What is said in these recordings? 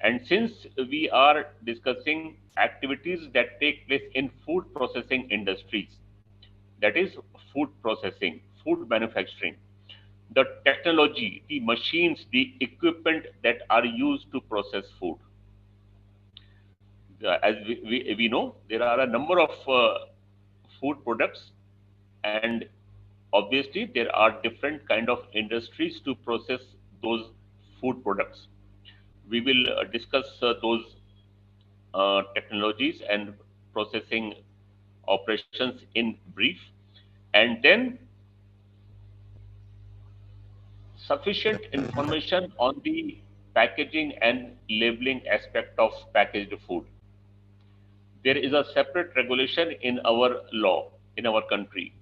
And since we are discussing activities that take place in food processing industries, that is food processing, food manufacturing, the technology, the machines, the equipment that are used to process food. As we know, there are a number of food products, and obviously there are different kind of industries to process those food products. We will discuss those technologies and processing operations in brief, and then sufficient information on the packaging and labeling aspect of packaged food. There is a separate regulation in our law, in our country,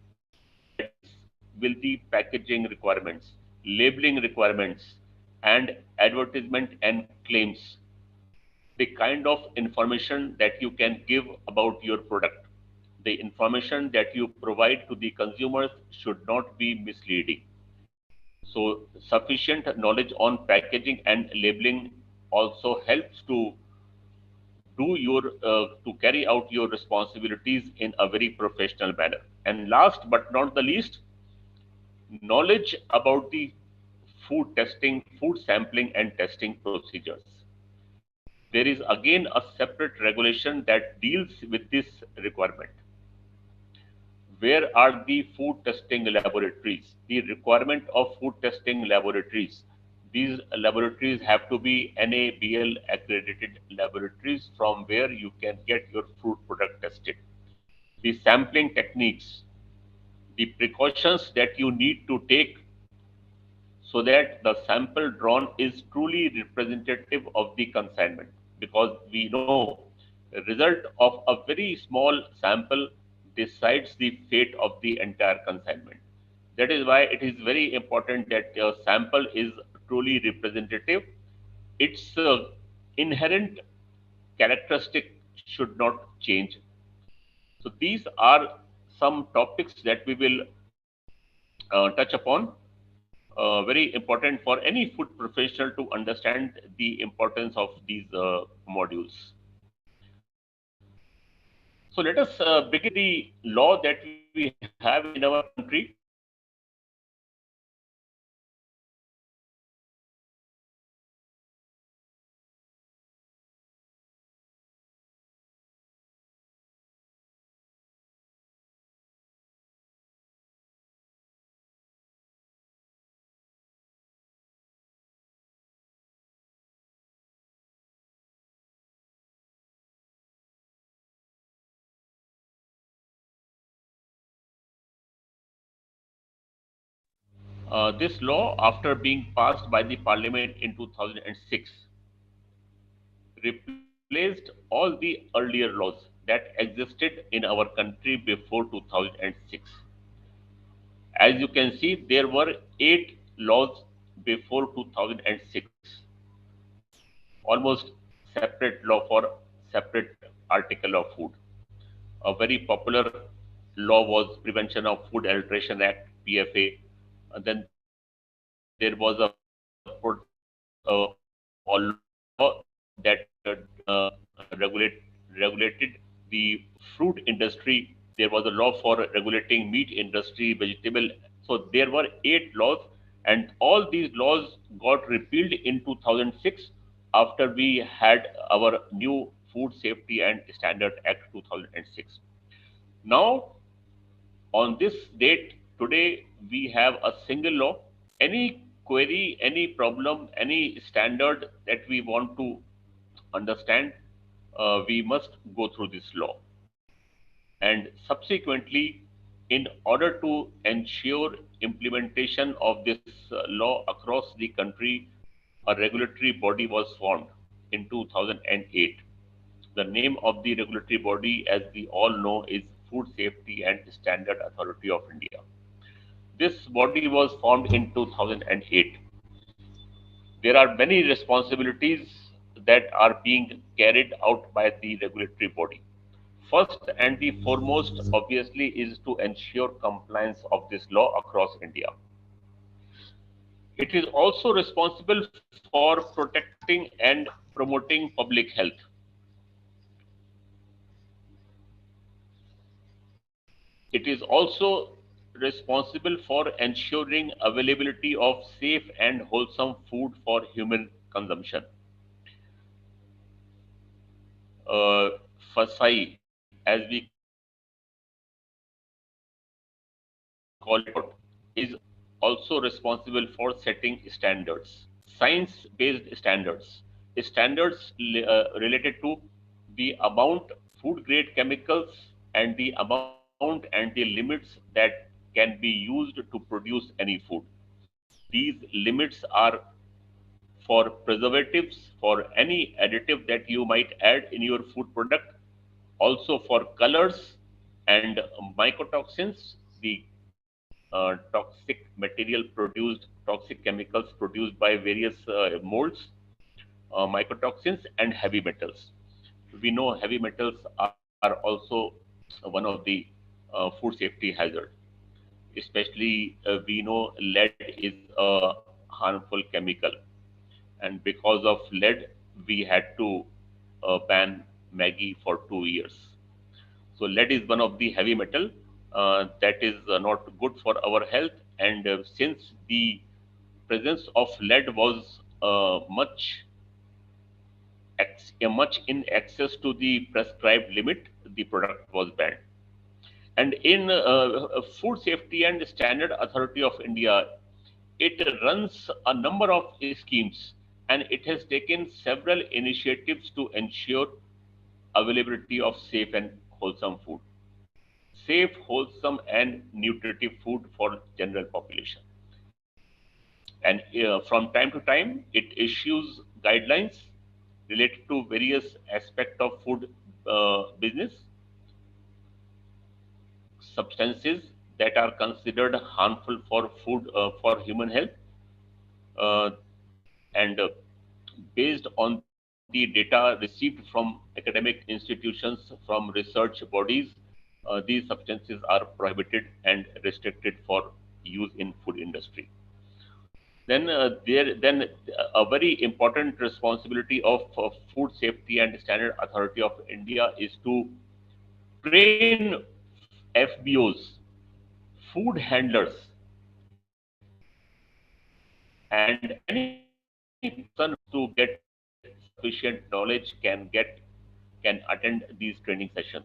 that deals with the packaging requirements, labeling requirements, and advertisement and claims, the kind of information that you can give about your product. The information that you provide to the consumers should not be misleading. So, sufficient knowledge on packaging and labeling also helps to to carry out your responsibilities in a very professional manner. And last but not the least, knowledge about the food testing, food sampling, and testing procedures. There is again a separate regulation that deals with this requirement. Where are the food testing laboratories? The requirement of food testing laboratories. These laboratories have to be NABL accredited laboratories from where you can get your food product tested. The sampling techniques, the precautions that you need to take so that the sample drawn is truly representative of the consignment, because we know the result of a very small sample decides the fate of the entire consignment. That is why it is very important that your sample is truly representative. Its inherent characteristic should not change. So these are some topics that we will touch upon, very important for any food professional to understand the importance of these modules. So let us begin with the law that we have in our country. This law, after being passed by the Parliament in 2006, replaced all the earlier laws that existed in our country before 2006. As you can see, there were 8 laws before 2006, almost separate law for separate article of food. A very popular law was Prevention of Food Adulteration Act (PFA). And then there was a law that regulated the fruit industry. There was a law for regulating meat industry, vegetable. So there were 8 laws, and all these laws got repealed in 2006 after we had our new Food Safety and Standard Act 2006. Now, on this date, today, we have a single law. Any query, any problem, any standard that we want to understand, we must go through this law. And subsequently, in order to ensure implementation of this law across the country, a regulatory body was formed in 2008. The name of the regulatory body, as we all know, is Food Safety and Standard Authority of India. This body was formed in 2008. There are many responsibilities that are being carried out by the regulatory body. First and the foremost, obviously, is to ensure compliance of this law across India. It is also responsible for protecting and promoting public health. It is also responsible for ensuring availability of safe and wholesome food for human consumption. Uh, FSI, as we call it, is also responsible for setting standards, science-based standards, standards related to the amount food grade chemicals and the amount and the limits that can be used to produce any food. These limits are for preservatives, for any additive that you might add in your food product, also for colors and mycotoxins, the toxic material produced, toxic chemicals produced by various molds, mycotoxins, and heavy metals. We know heavy metals are also one of the food safety hazard. Especially, we know lead is a harmful chemical, and because of lead, we had to ban Maggie for 2 years. So lead is one of the heavy metal that is not good for our health. And since the presence of lead was much in excess to the prescribed limit, the product was banned. And in Food Safety and Standard Authority of India, it runs a number of schemes, and it has taken several initiatives to ensure availability of safe and wholesome food. Safe, wholesome, and nutritive food for general population. And from time to time, it issues guidelines related to various aspects of food business, substances that are considered harmful for food for human health, uh, and based on the data received from academic institutions, from research bodies, these substances are prohibited and restricted for use in food industry. Then a very important responsibility of Food Safety and Standard Authority of India is to train FBOs, food handlers, and any person to get sufficient knowledge can attend these training sessions.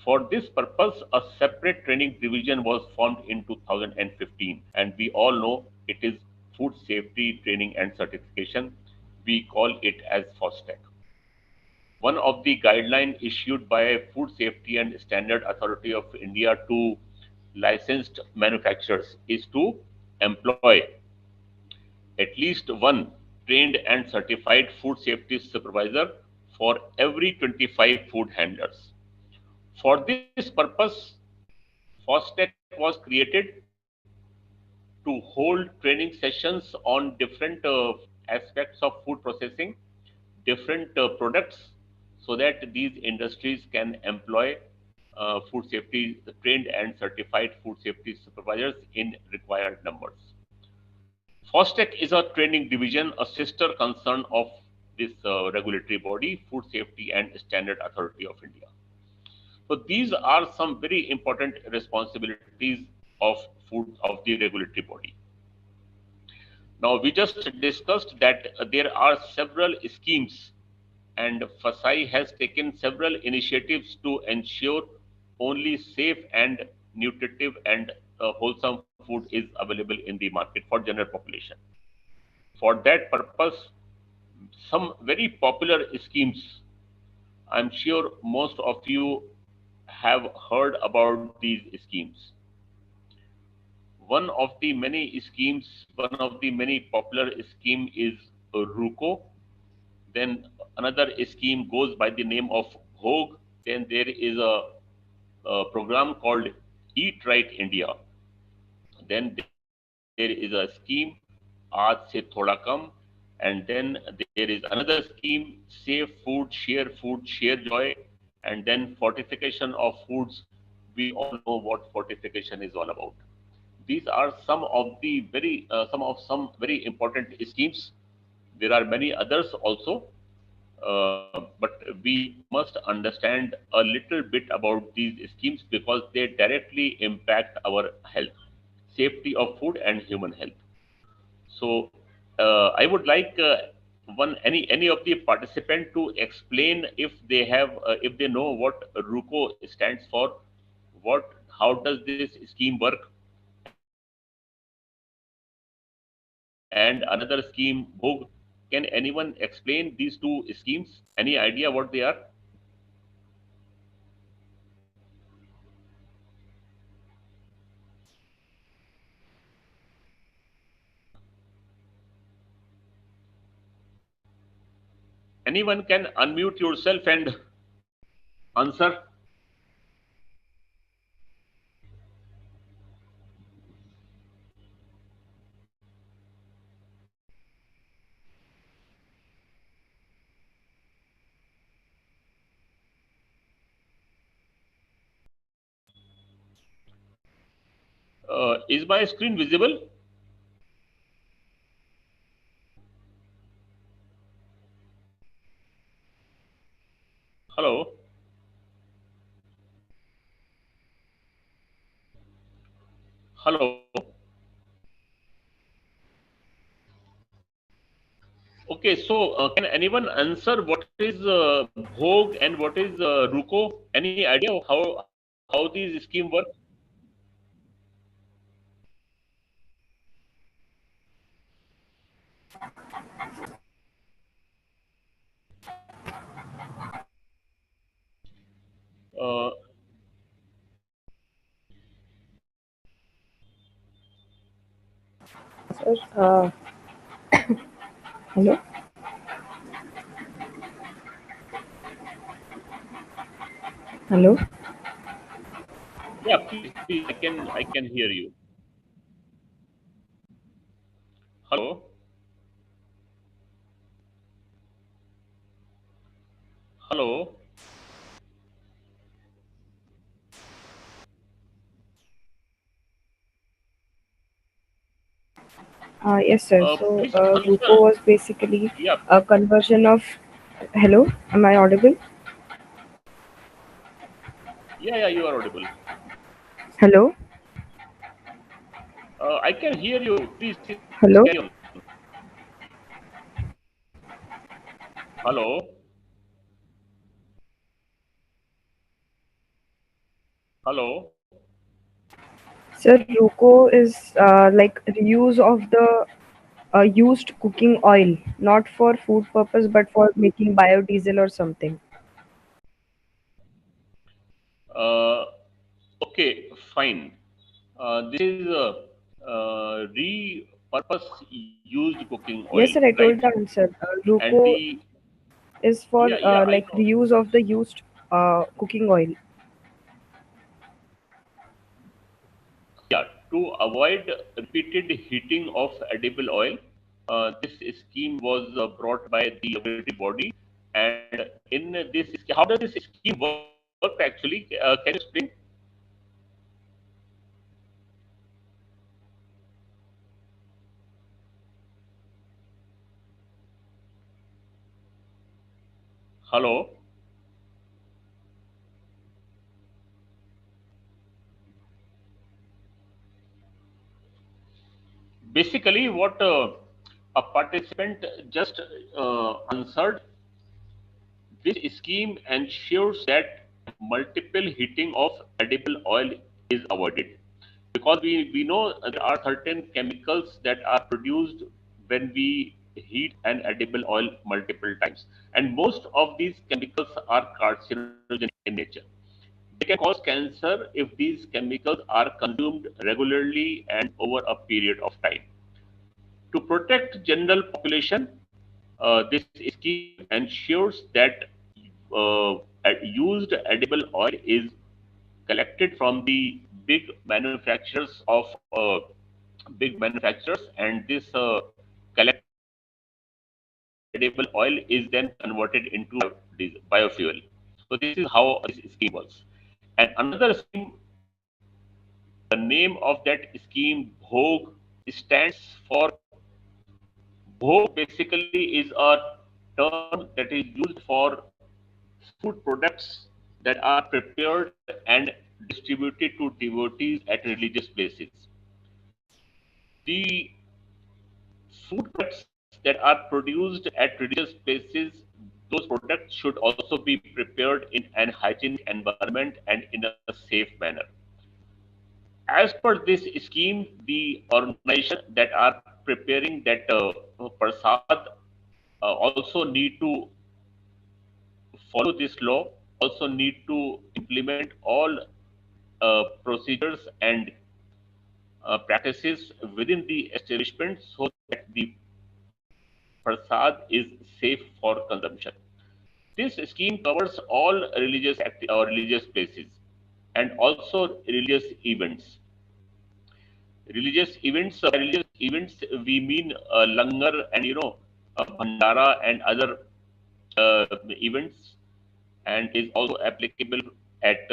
For this purpose, a separate training division was formed in 2015, and we all know it is Food Safety Training and Certification. We call it as FOSTEC. One of the guidelines issued by Food Safety and Standard Authority of India to licensed manufacturers is to employ at least one trained and certified food safety supervisor for every 25 food handlers. For this purpose, FOSTEC was created to hold training sessions on different aspects of food processing, different products, so that these industries can employ food safety trained and certified food safety supervisors in required numbers. FOSTEC is a training division, a sister concern of this regulatory body, Food Safety and Standard Authority of India. So these are some very important responsibilities of food of the regulatory body. Now we just discussed that there are several schemes, and FSI has taken several initiatives to ensure only safe and nutritive and wholesome food is available in the market for general population. For that purpose, some very popular schemes, I'm sure most of you have heard about these schemes. One of the many schemes, one of the many popular scheme is RUCO. Then another scheme goes by the name of Bhog. Then there is a program called Eat Right India. Then there is a scheme Aaj Se Thoda Kam, and then there is another scheme Save Food, Share Joy, and then fortification of foods. We all know what fortification is all about. These are some very important schemes. There are many others also, but we must understand a little bit about these schemes because they directly impact our health, safety of food, and human health. So, I would like one any of the participant to explain if they know what RUCO stands for, what how does this scheme work, and another scheme BHOG. Can anyone explain these two schemes? Any idea what they are? Anyone can unmute yourself and answer. Is my screen visible? Hello, hello. Okay, so can anyone answer what is Bhog and what is Ruko? Any idea of how these scheme work? Uh, Sir, hello, hello. yeah, please, I can hear you. Hello, hello. Yes, sir. So, Please RUCO answer. was basically Yeah, a conversion of. Hello, am I audible? yeah, you are audible. Hello, I can hear you. Please carry on. hello. Hello, hello. Sir, RUCO is like reuse of the used cooking oil, not for food purpose, but for making biodiesel or something. Uh, okay, fine. This is repurpose used cooking oil, Yes, sir. I right? told the answer. And RUCO the is for yeah, I like know. reuse of the used cooking oil. Yeah, to avoid repeated heating of edible oil, this scheme was brought by the regulatory body. And in this, how does this scheme work actually? Can you explain? Hello. Basically, what a participant just answered, this scheme ensures that multiple heating of edible oil is avoided because we know there are certain chemicals that are produced when we heat an edible oil multiple times, and most of these chemicals are carcinogenic in nature. They can cause cancer if these chemicals are consumed regularly and over a period of time. To protect general population, this scheme ensures that used edible oil is collected from the big manufacturers of big manufacturers, and this collected edible oil is then converted into biofuel. So this is how this scheme works. And another scheme The name of that scheme, Bhog, stands for Bhog basically is a term that is used for food products that are prepared and distributed to devotees at religious places. The food products that are produced at religious places, those products should also be prepared in an hygienic environment and in a safe manner. As per this scheme, the organization that are preparing that prasad also need to follow this law, also need to implement all procedures and practices within the establishment so that the prasad is safe for consumption. This scheme covers all religious places and also religious events. Religious events, we mean langar and bhandara and other events, and is also applicable at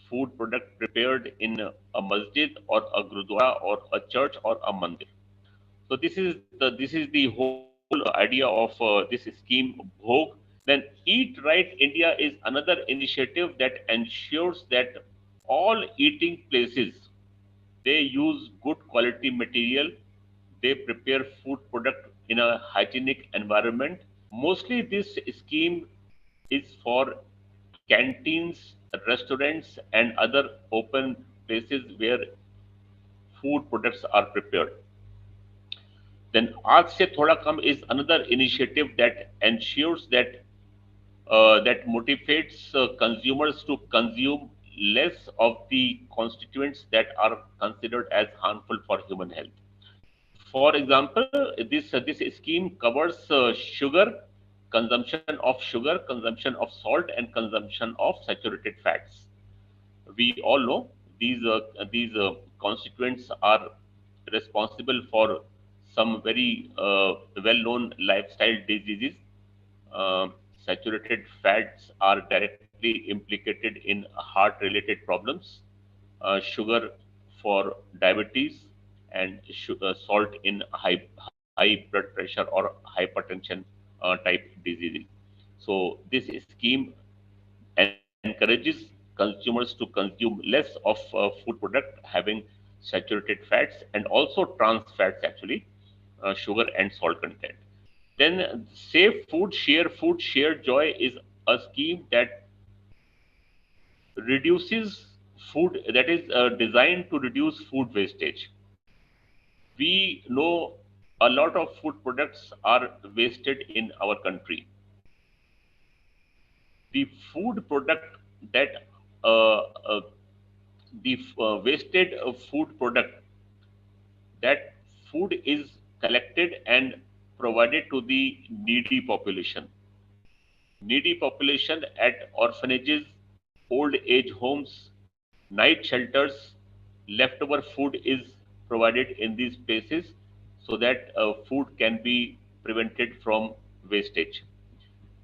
food product prepared in a masjid or a gurudwara or a church or a mandir. So this is the whole idea of this scheme Bhog. Then Eat Right India is another initiative that ensures that all eating places, they use good quality material, they prepare food product in a hygienic environment. Mostly this scheme is for canteens, restaurants and other open places where food products are prepared. Then Aaj Se Thoda Kam is another initiative that ensures that motivates consumers to consume less of the constituents that are considered as harmful for human health. For example, this scheme covers sugar, consumption of salt, and consumption of saturated fats. We all know these constituents are responsible for some very well-known lifestyle diseases. Saturated fats are directly implicated in heart-related problems. Sugar for diabetes, and salt in high blood pressure or hypertension type diseases. So this scheme encourages consumers to consume less of food product having saturated fats and also trans fats actually, sugar and salt content. Then Save Food, Share Joy is a scheme that reduces food that is designed to reduce food wastage. We know a lot of food products are wasted in our country. The food product that uh, the wasted food product, that food is collected and provided to the needy population at orphanages, old age homes, night shelters. Leftover food is provided in these places so that food can be prevented from wastage.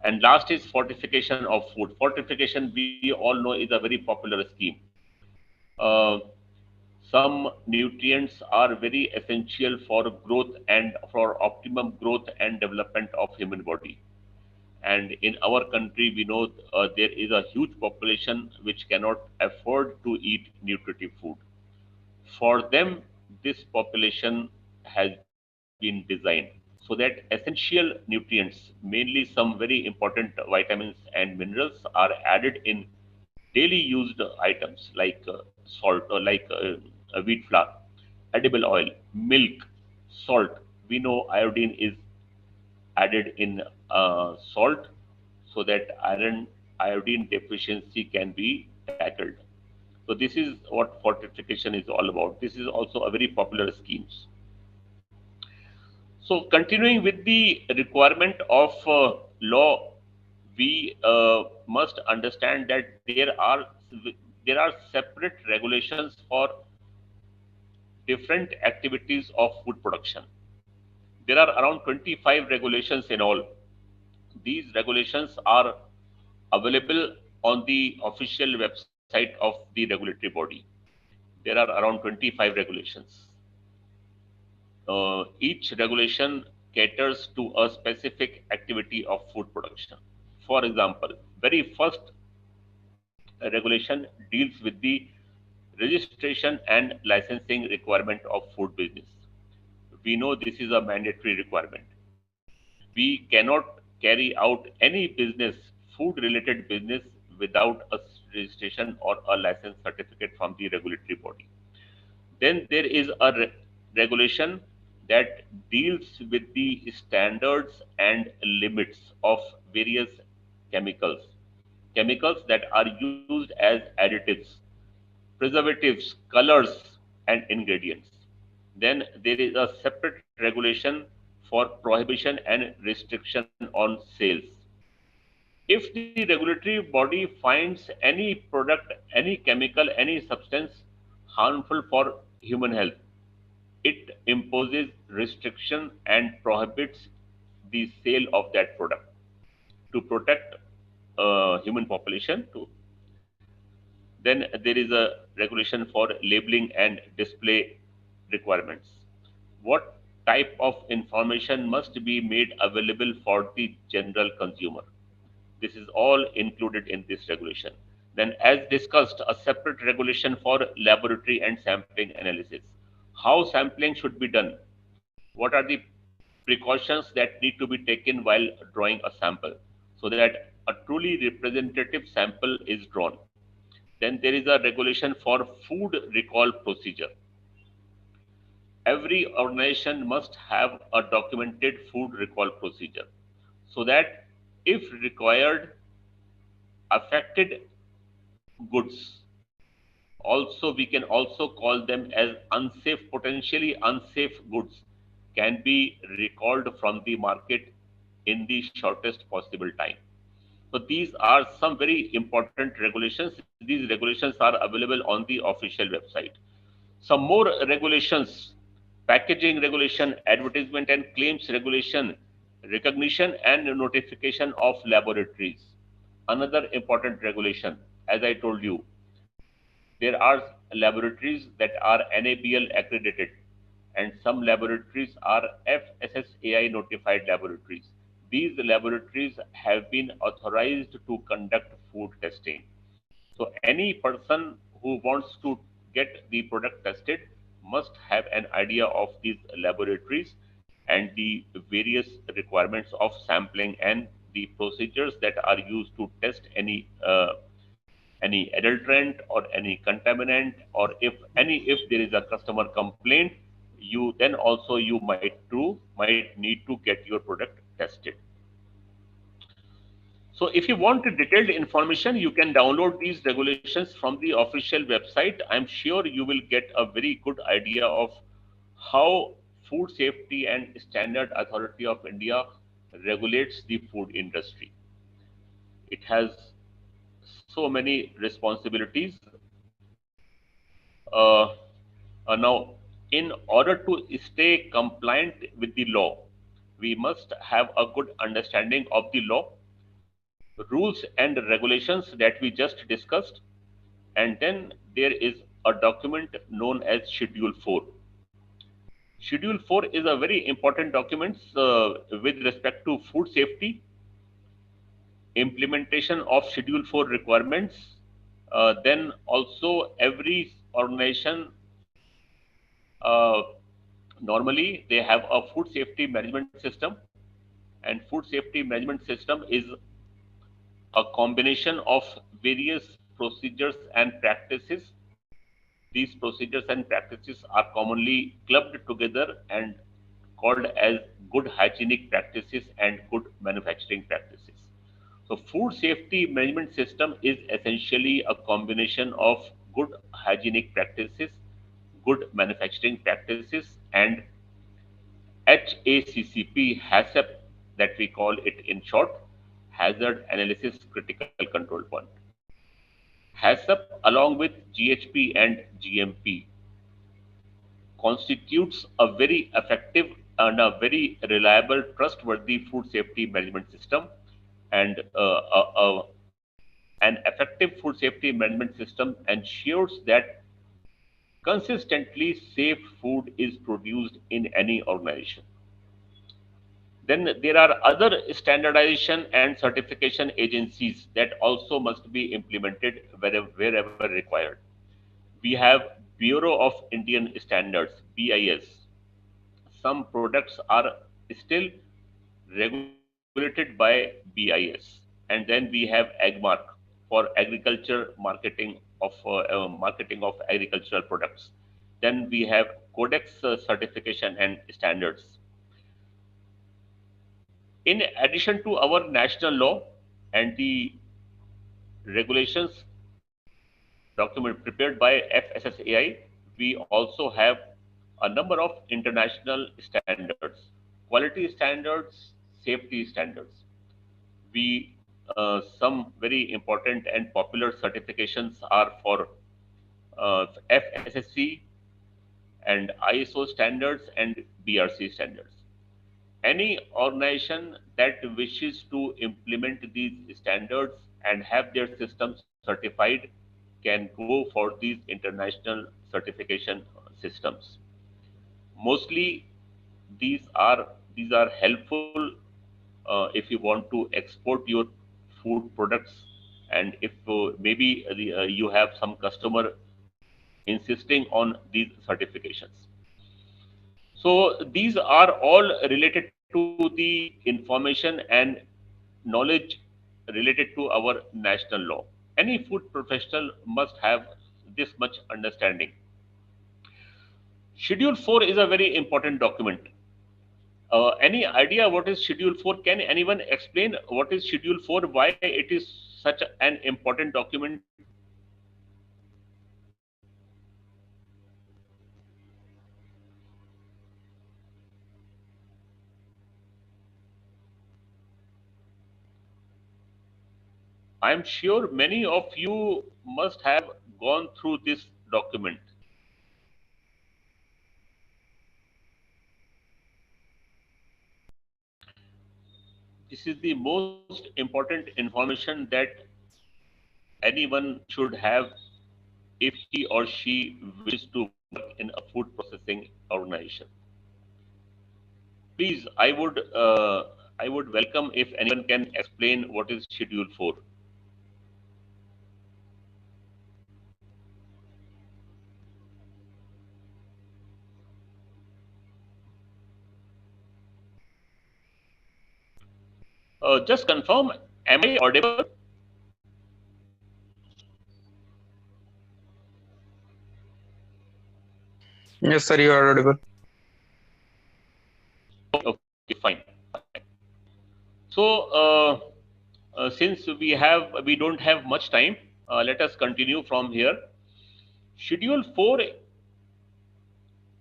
And last is fortification of food. Fortification, we all know, is a very popular scheme. Uh, some nutrients are very essential for growth and for optimum growth and development of human body. And in our country, we know there is a huge population which cannot afford to eat nutritive food. For them, this population has been designed so that essential nutrients, mainly some very important vitamins and minerals, are added in daily used items like salt or like wheat flour, edible oil, milk, salt. We know iodine is added in salt so that iodine deficiency can be tackled. So this is what fortification is all about. This is also a very popular schemes. So continuing with the requirement of law, we must understand that there are separate regulations for different activities of food production. There are around 25 regulations in all. These regulations are available on the official website of the regulatory body. there are around 25 regulations. Each regulation caters to a specific activity of food production. For example, very first regulation deals with the registration and licensing requirement of food business. We know this is a mandatory requirement. We cannot carry out any business, food related business, without a registration or a license certificate from the regulatory body. Then there is a regulation that deals with the standards and limits of various chemicals. Chemicals that are used as additives, preservatives, colors, and ingredients. Then there is a separate regulation for prohibition and restriction on sales. If the regulatory body finds any product, any chemical, any substance harmful for human health, it imposes restriction and prohibits the sale of that product to protect human population. Then there is a regulation for labeling and display requirements. What type of information must be made available for the general consumer? This is all included in this regulation. Then, as discussed, a separate regulation for laboratory and sampling analysis. How sampling should be done? What are the precautions that need to be taken while drawing a sample so that a truly representative sample is drawn? Then there is a regulation for food recall procedure. Every organization must have a documented food recall procedure so that if required, affected goods, also we can also call them as unsafe, potentially unsafe goods, can be recalled from the market in the shortest possible time. So these are some very important regulations. These regulations are available on the official website. Some more regulations: packaging regulation, advertisement and claims regulation, recognition and notification of laboratories. Another important regulation, as I told you, there are laboratories that are NABL accredited, and some laboratories are FSSAI notified laboratories. These laboratories have been authorized to conduct food testing. So, any person who wants to get the product tested must have an idea of these laboratories and the various requirements of sampling and the procedures that are used to test any adulterant or any contaminant, or if there is a customer complaint, you then also you might need to get your product tested. So if you want detailed information, you can download these regulations from the official website. I'm sure you will get a very good idea of how Food Safety and Standard Authority of India regulates the food industry. It has so many responsibilities. Uh, Now, in order to stay compliant with the law, we must have a good understanding of the law, rules and regulations that we just discussed, and then there is a document known as Schedule 4. Schedule 4 is a very important document with respect to food safety, implementation of Schedule 4 requirements. Then also every organization, uh, normally they have a food safety management system, and food safety management system is a combination of various procedures and practices. These procedures and practices are commonly clubbed together and called as good hygienic practices and good manufacturing practices. So, food safety management system is essentially a combination of good hygienic practices, good manufacturing practices, and HACCP, HACCP, that we call it in short, Hazard Analysis Critical Control Point. HACCP, along with GHP and GMP, constitutes a very effective and a very reliable, trustworthy food safety management system. And an effective food safety management system ensures that consistently safe food is produced in any organization. Then there are other standardization and certification agencies that also must be implemented wherever required. We have Bureau of Indian Standards (BIS). Some products are still regulated by BIS, and then we have AgMark for agriculture marketing of agricultural products. Then we have Codex certification and standards. In addition to our national law and the regulations document prepared by FSSAI, we also have a number of international standards, quality standards, safety standards. We Some very important and popular certifications are for FSSC and ISO standards and BRC standards. Any organization that wishes to implement these standards and have their systems certified can go for these international certification systems. Mostly, these are helpful if you want to export your food products, and if maybe you have some customer insisting on these certifications. So these are all related to the information and knowledge related to our national law. Any food professional must have this much understanding. Schedule 4 is a very important document. Any idea what is Schedule 4? Can anyone explain what is Schedule 4? Why it is such an important document? I am sure many of you must have gone through this document. This is the most important information that anyone should have if he or she wishes to work in a food processing organization. Please, I would welcome if anyone can explain what is Schedule 4. Just confirm, am I audible? Yes, sir, you are audible. Okay, fine. So, since we don't have much time, let us continue from here. Schedule 4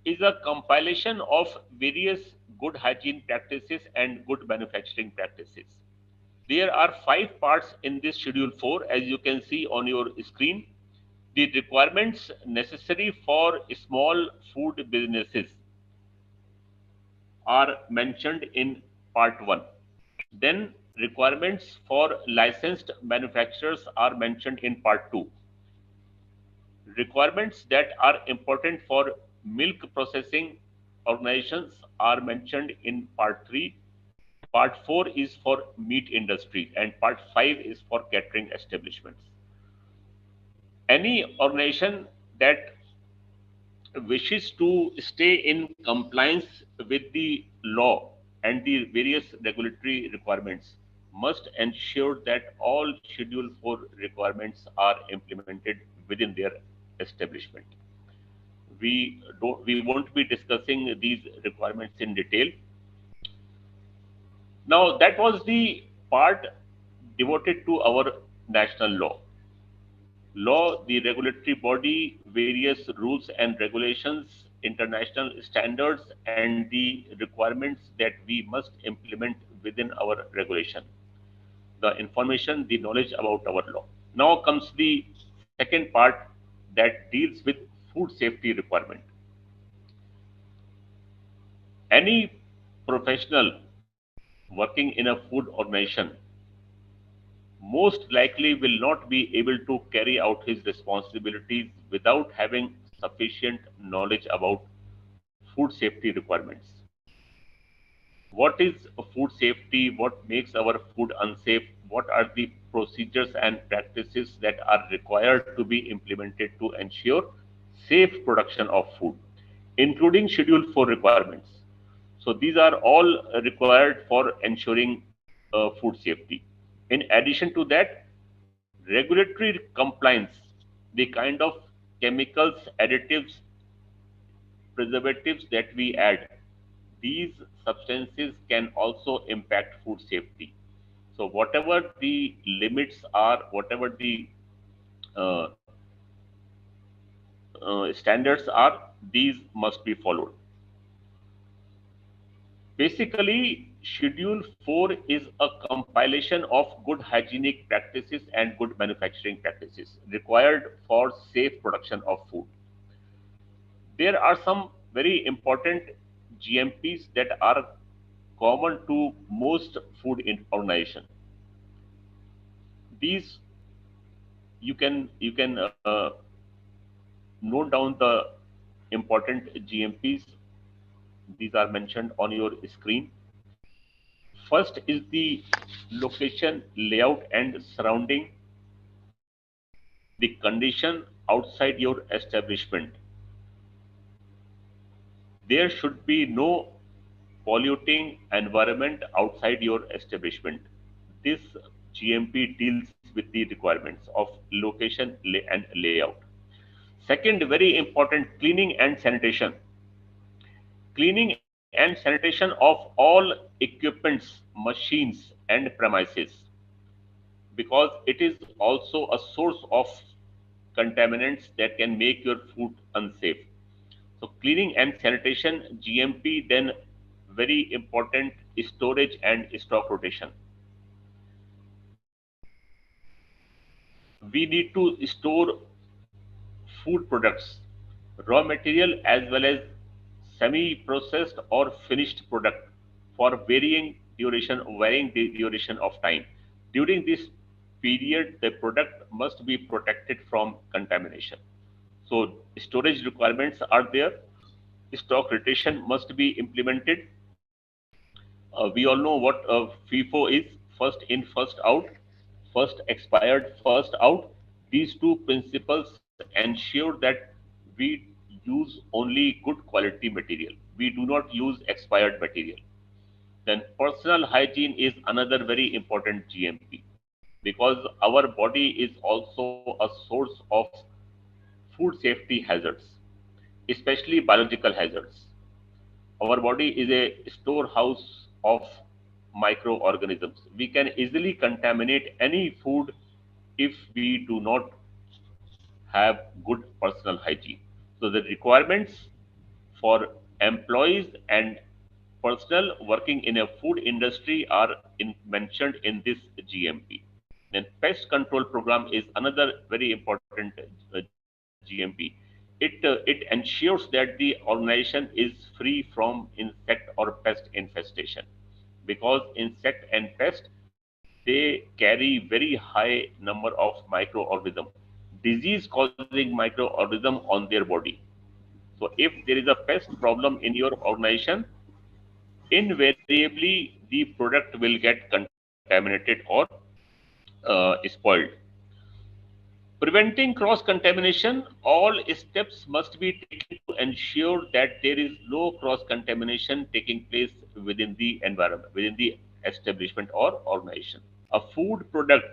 is a compilation of various good hygiene practices and good manufacturing practices. There are 5 parts in this Schedule 4, as you can see on your screen. The requirements necessary for small food businesses are mentioned in Part 1. Then requirements for licensed manufacturers are mentioned in Part 2. Requirements that are important for milk processing organizations are mentioned in Part 3. Part 4 is for meat industry and Part 5 is for catering establishments. Any organization that wishes to stay in compliance with the law and the various regulatory requirements must ensure that all Schedule 4 requirements are implemented within their establishment. We won't be discussing these requirements in detail. Now, that was the part devoted to our national law. Law, the regulatory body, various rules and regulations, international standards, and the requirements that we must implement within our regulation. The information, the knowledge about our law. Now comes the second part that deals with food safety requirement. Any professional working in a food organization most likely will not be able to carry out his responsibilities without having sufficient knowledge about food safety requirements. What is food safety? What makes our food unsafe? What are the procedures and practices that are required to be implemented to ensure safe production of food, including Schedule 4 requirements? So these are all required for ensuring food safety. In addition to that, regulatory compliance, the kind of chemicals, additives, preservatives that we add, these substances can also impact food safety. So, whatever the limits are, whatever the uh, standards are, these must be followed. Basically, Schedule 4 is a compilation of good hygienic practices and good manufacturing practices required for safe production of food. There are some very important GMPs that are common to most food organization. These you can note down the important GMPs. These are mentioned on your screen. First is the location, layout, and surrounding the condition outside your establishment. There should be no polluting environment outside your establishment. This GMP deals with the requirements of location and layout. Second, very important, cleaning and sanitation. Cleaning and sanitation of all equipments, machines, and premises, because it is also a source of contaminants that can make your food unsafe. So, cleaning and sanitation GMP, then very important, storage and stock rotation. We need to store food products, raw material as well as semi-processed or finished product for varying the duration of time. During this period, the product must be protected from contamination. So storage requirements are there. Stock rotation must be implemented. We all know what FIFO is: first in, first out, first expired, first out. These two principles ensure that we use only good quality material. We do not use expired material. Then personal hygiene is another very important GMP, because our body is also a source of food safety hazards, especially biological hazards. Our body is a storehouse of microorganisms. We can easily contaminate any food if we do not have good personal hygiene. So the requirements for employees and personnel working in a food industry are mentioned in this GMP. Then pest control program is another very important GMP. It ensures that the organization is free from insect or pest infestation, because insect and pest, they carry very high number of microorganism, disease causing microorganism on their body. So if there is a pest problem in your organization, invariably the product will get contaminated or spoiled. Preventing cross contamination, all steps must be taken to ensure that there is no cross contamination taking place within the environment, within the establishment or organization. A food product,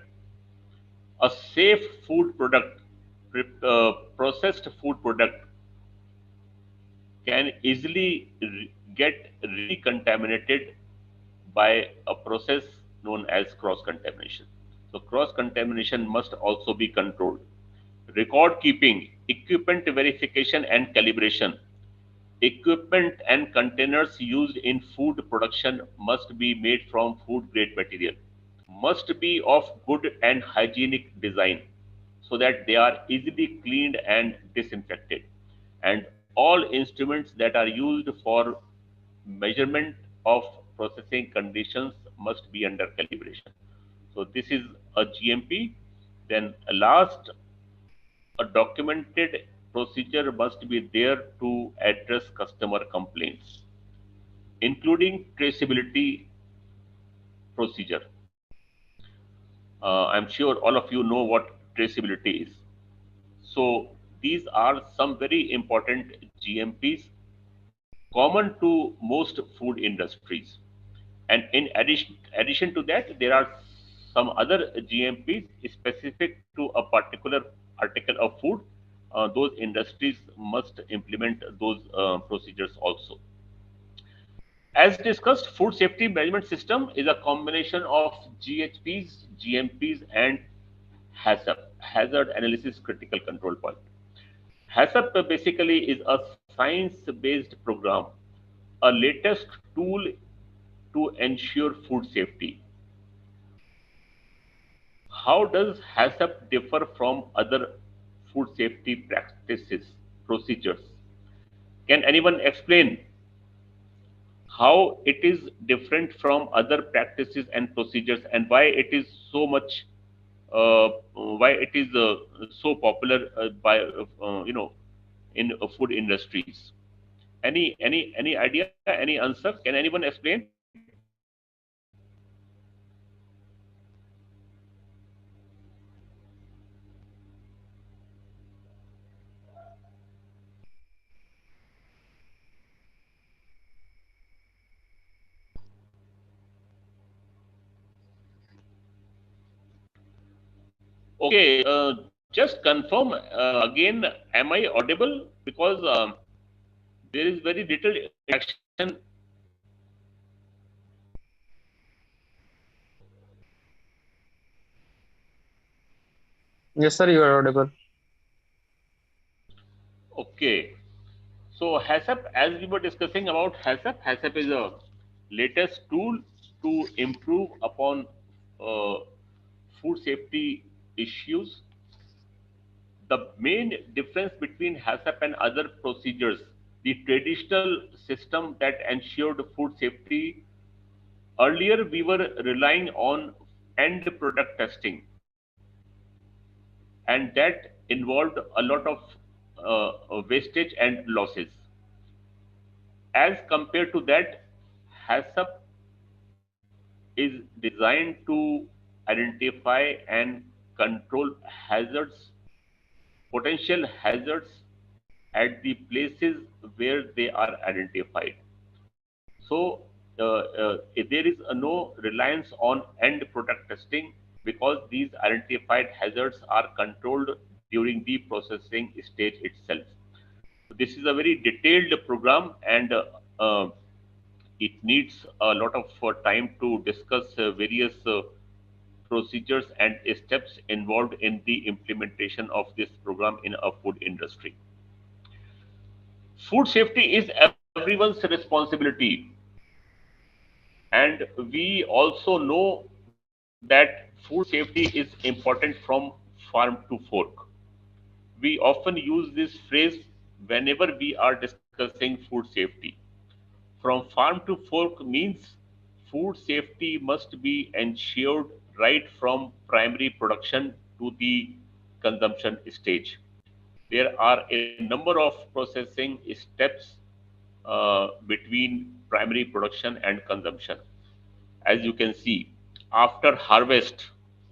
a safe food product, processed food product can easily get recontaminated by a process known as cross contamination. So, cross contamination must also be controlled. Record keeping, equipment verification and calibration. Equipment and containers used in food production must be made from food grade material, must be of good and hygienic design so that they are easily cleaned and disinfected. And all instruments that are used for measurement of processing conditions must be under calibration. So this is a GMP. Then last, a documented procedure must be there to address customer complaints, including traceability procedure. I'm sure all of you know what traceability is. So these are some very important GMPs common to most food industries. And in addition to that, there are some other GMPs specific to a particular article of food. Those industries must implement those procedures also. As discussed, food safety management system is a combination of GHPs, GMPs, and HACCP, Hazard Analysis Critical Control Point. HACCP basically is a science-based program, a latest tool to ensure food safety. How does HACCP differ from other food safety practices, procedures? Can anyone explain how it is different from other practices and procedures, and why it is so much, why it is so popular by in food industries? Any idea? Any answer? Can anyone explain? Okay, just confirm again. Am I audible? Because there is very little interaction. Yes, sir, you are audible. Okay, so HACCP, as we were discussing about HACCP, HACCP is a latest tool to improve upon uh, food safety issues. The main difference between HACCP and other procedures, the traditional system that ensured food safety, earlier we were relying on end product testing, and that involved a lot of wastage and losses. As compared to that, HACCP is designed to identify and control hazards, potential hazards at the places where they are identified. So there is no reliance on end product testing because these identified hazards are controlled during the processing stage itself. So this is a very detailed program, and it needs a lot of time to discuss various procedures and steps involved in the implementation of this program in a food industry. Food safety is everyone's responsibility, and we also know that food safety is important from farm to fork. We often use this phrase whenever we are discussing food safety. From farm to fork means food safety must be ensured right from primary production to the consumption stage. There are a number of processing steps between primary production and consumption. As you can see, after harvest,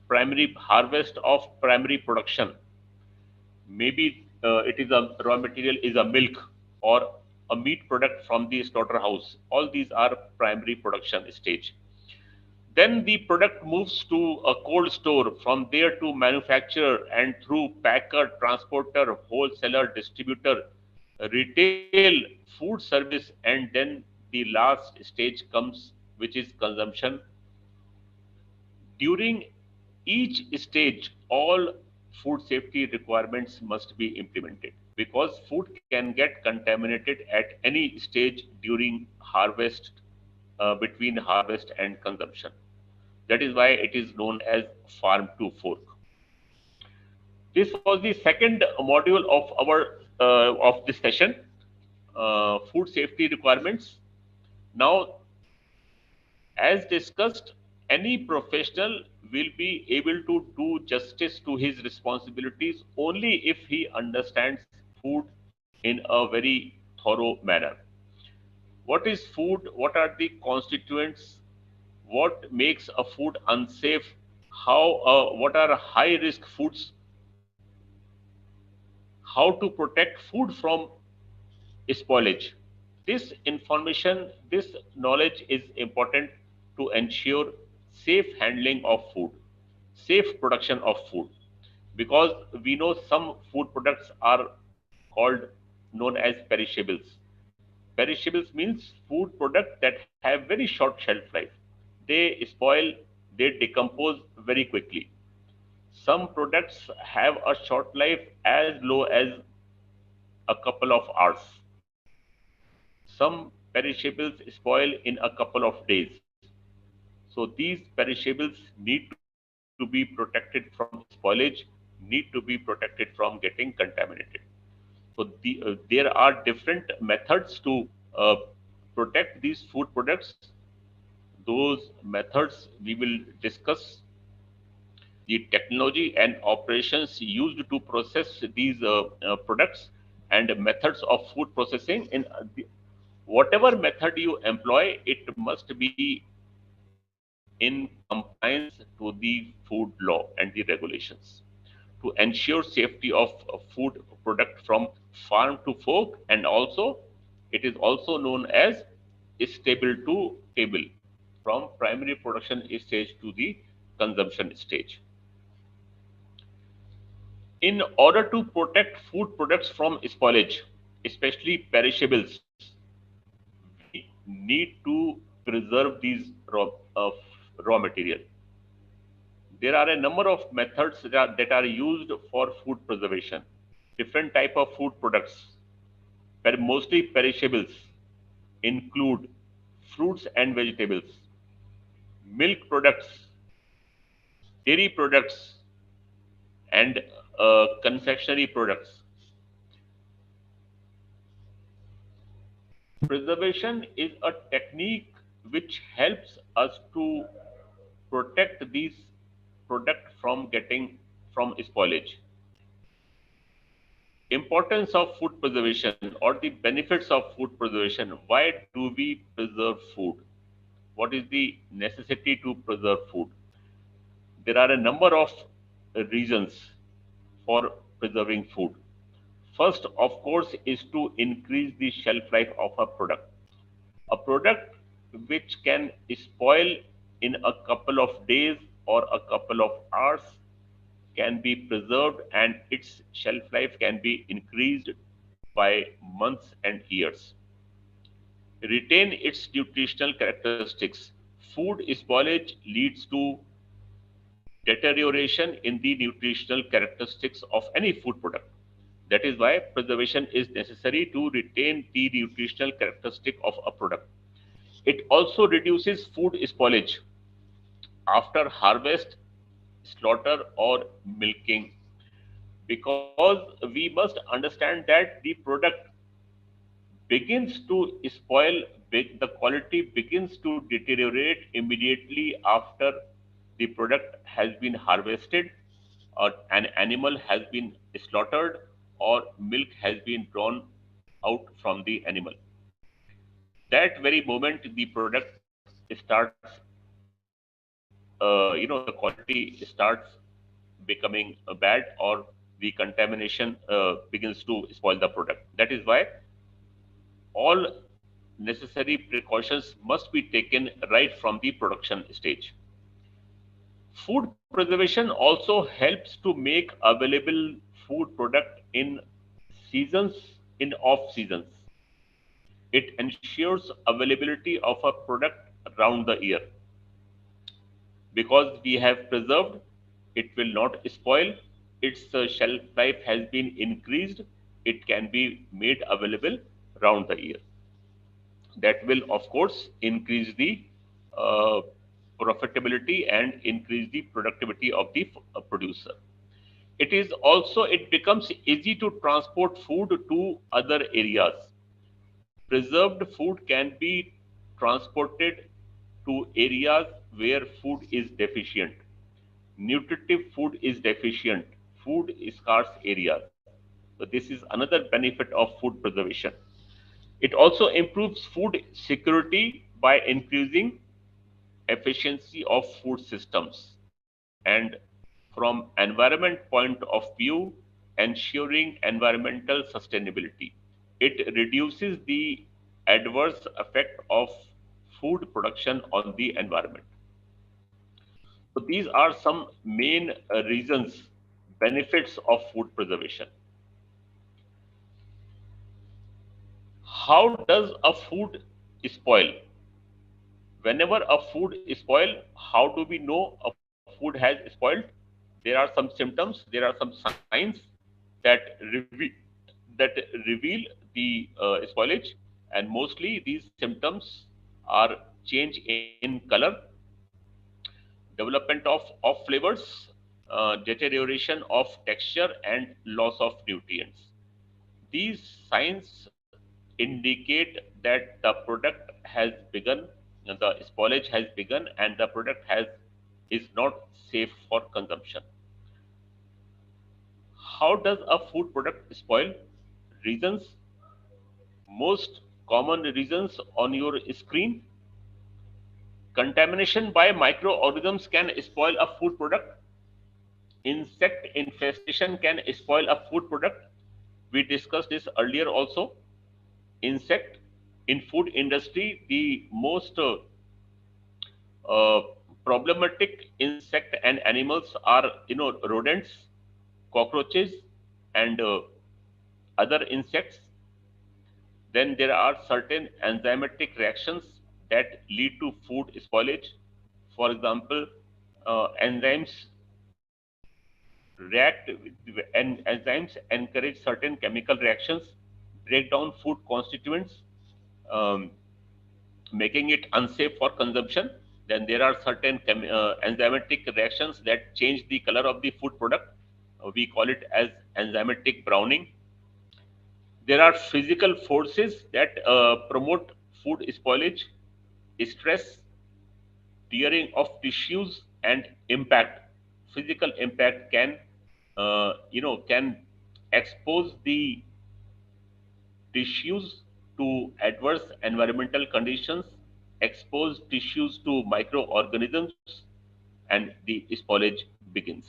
primary harvest of primary production, maybe it is a raw material is a milk or a meat product from the slaughterhouse. All these are primary production stage. Then the product moves to a cold store, from there to manufacturer, and through packer, transporter, wholesaler, distributor, retail, food service, and then the last stage comes, which is consumption. During each stage, all food safety requirements must be implemented because food can get contaminated at any stage during harvest, between harvest and consumption. That is why it is known as farm to fork. This was the second module of our of this session, food safety requirements. Now, as discussed, any professional will be able to do justice to his responsibilities only if he understands food in a very thorough manner. What is food? What are the constituents? What makes a food unsafe? What are high risk foods? How to protect food from spoilage. This information, this knowledge is important to ensure safe handling of food, safe production of food. Because we know some food products are called known as perishables. Perishables means food products that have very short shelf life. They spoil, they decompose very quickly. Some products have a short life as low as a couple of hours. Some perishables spoil in a couple of days. So these perishables need to be protected from spoilage, need to be protected from getting contaminated. So there are different methods to protect these food products. Those methods we will discuss. The technology and operations used to process these products and methods of food processing. In whatever method you employ, it must be in compliance to the food law and the regulations to ensure safety of a food product from farm to fork, and also it is also known as stable to table, from primary production stage to the consumption stage. In order to protect food products from spoilage, especially perishables, we need to preserve these raw material. There are a number of methods that are used for food preservation. Different type of food products, mostly perishables, include fruits and vegetables, milk products, dairy products, and confectionery products. Preservation is a technique which helps us to protect these products from getting from spoilage. Importance of food preservation or the benefits of food preservation. Why do we preserve food? What is the necessity to preserve food? There are a number of reasons for preserving food. First, of course, is to increase the shelf life of a product. A product which can spoil in a couple of days or a couple of hours can be preserved, and its shelf life can be increased by months and years. Retain its nutritional characteristics. Food spoilage leads to deterioration in the nutritional characteristics of any food product. That is why preservation is necessary to retain the nutritional characteristic of a product. It also reduces food spoilage after harvest, slaughter, or milking, because we must understand that the product begins to spoil, the quality begins to deteriorate immediately after the product has been harvested, or an animal has been slaughtered, or milk has been drawn out from the animal. That very moment, the product starts, the quality starts becoming bad, or the contamination begins to spoil the product. That is why all necessary precautions must be taken right from the production stage. Food preservation also helps to make available food product in seasons, in off seasons. It ensures availability of a product around the year. Because we have preserved, it will not spoil. Its shelf life has been increased. It can be made available around the year. That will, of course, increase the uh, profitability and increase the productivity of the producer. It becomes easy to transport food to other areas. Preserved food can be transported to areas where food is deficient. Nutritive food is deficient, food is scarce areas. So this is another benefit of food preservation. It also improves food security by increasing efficiency of food systems and from environment point of view ensuring environmental sustainability. It reduces the adverse effect of food production on the environment. So these are some main reasons, benefits of food preservation. How does a food spoil? Whenever a food is spoiled, how do we know a food has spoiled? There are some symptoms, there are some signs that reveal the spoilage, and mostly these symptoms are change in color, development of flavors, deterioration of texture, and loss of nutrients. These signs indicate that the product has begun, the spoilage has begun, and the product has is not safe for consumption. How does a food product spoil? Reasons, most common reasons on your screen. Contamination by microorganisms can spoil a food product. Insect infestation can spoil a food product. We discussed this earlier also. Insect in food industry, the most uh, problematic insect and animals are rodents, cockroaches, and other insects. Then there are certain enzymatic reactions that lead to food spoilage. For example, enzymes react and enzymes encourage certain chemical reactions, break down food constituents, um, making it unsafe for consumption. Then there are certain enzymatic reactions that change the color of the food product. We call it as enzymatic browning. There are physical forces that promote food spoilage, stress, tearing of tissues, and impact. Physical impact can expose the tissues to adverse environmental conditions, expose tissues to microorganisms, and the spoilage begins.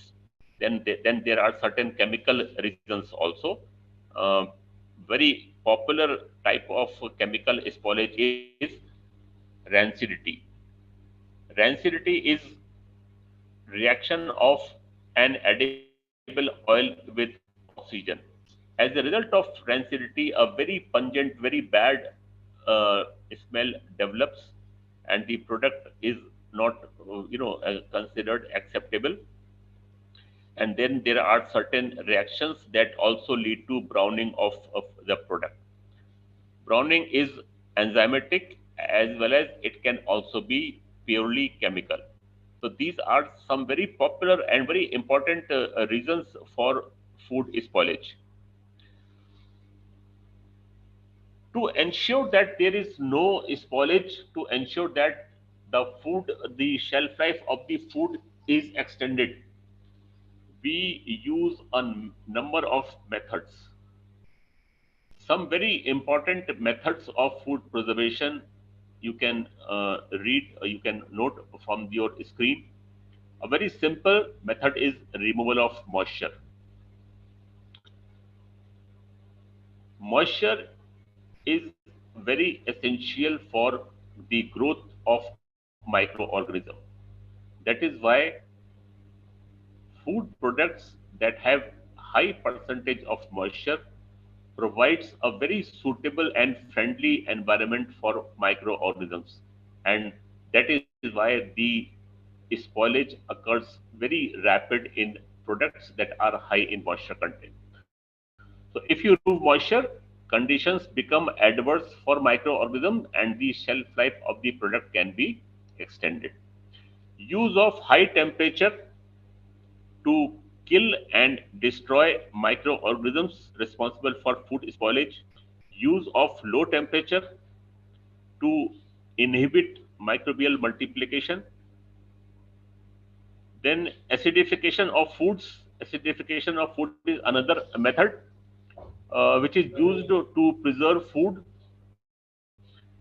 Then there are certain chemical reasons also. Uh, Very popular type of chemical spoilage is rancidity. Rancidity is reaction of an edible oil with oxygen. As a result of rancidity, a very pungent, very bad smell develops, and the product is not, considered acceptable. And then there are certain reactions that also lead to browning of the product. Browning is enzymatic as well as it can also be purely chemical. So these are some very popular and very important reasons for food spoilage. To ensure that there is no spoilage, to ensure that the shelf life of the food is extended, we use a number of methods. Some very important methods of food preservation you can you can note from your screen. A very simple method is removal of moisture. Moisture is very essential for the growth of microorganism. That is why food products that have high percentage of moisture provides a very suitable and friendly environment for microorganisms, and that is why the spoilage occurs very rapid in products that are high in moisture content. So if you remove moisture, conditions become adverse for microorganisms and the shelf life of the product can be extended. Use of high temperature to kill and destroy microorganisms responsible for food spoilage. Use of low temperature to inhibit microbial multiplication. Then acidification of foods. Acidification of food is another method. which is used to preserve food,